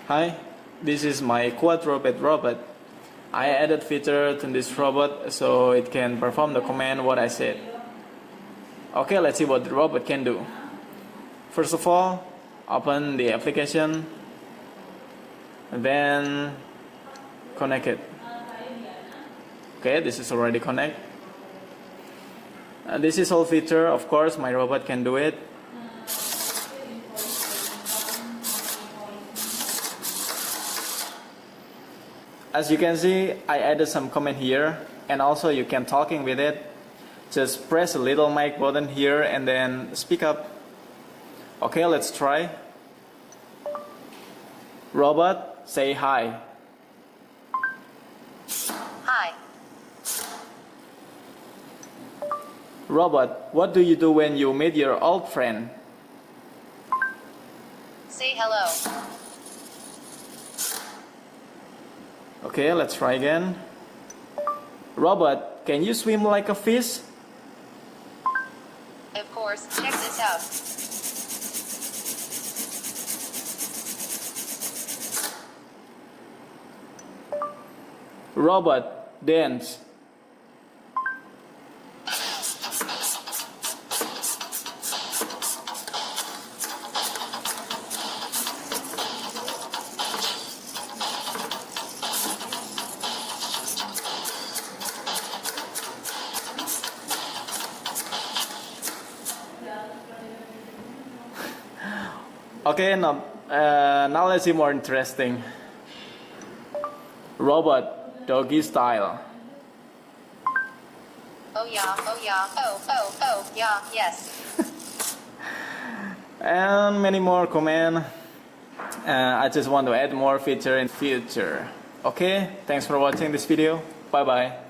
Hi, this is my quadruped robot. I added feature to this robot so it can perform the command what I said. Okay, let's see what the robot can do. First of all, open the application, then connect it. Okay, this is already connected. This is all feature, of course my robot can do it. As you can see, I added some comment here, and also you can talking with it. Just press a little mic button here and then speak up. Okay, let's try. Robot, say hi. Hi. Robot, what do you do when you meet your old friend? Say hello. Okay, let's try again. Robot, can you swim like a fish? Of course, check this out. Robot, dance. Okay, now let's see more interesting. Robot, doggy style. Oh yeah, yeah, yes. And many more commands. I just want to add more feature in future. Okay, thanks for watching this video. Bye bye.